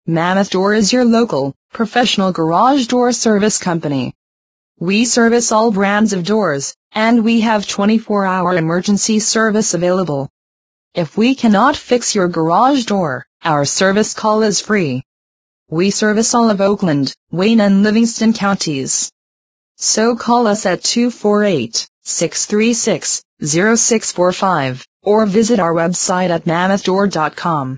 Mammoth Door is your local, professional garage door service company. We service all brands of doors, and we have 24-hour emergency service available. If we cannot fix your garage door, our service call is free. We service all of Oakland, Wayne and Livingston counties. So call us at 248-636-0645, or visit our website at mammothdoor.com.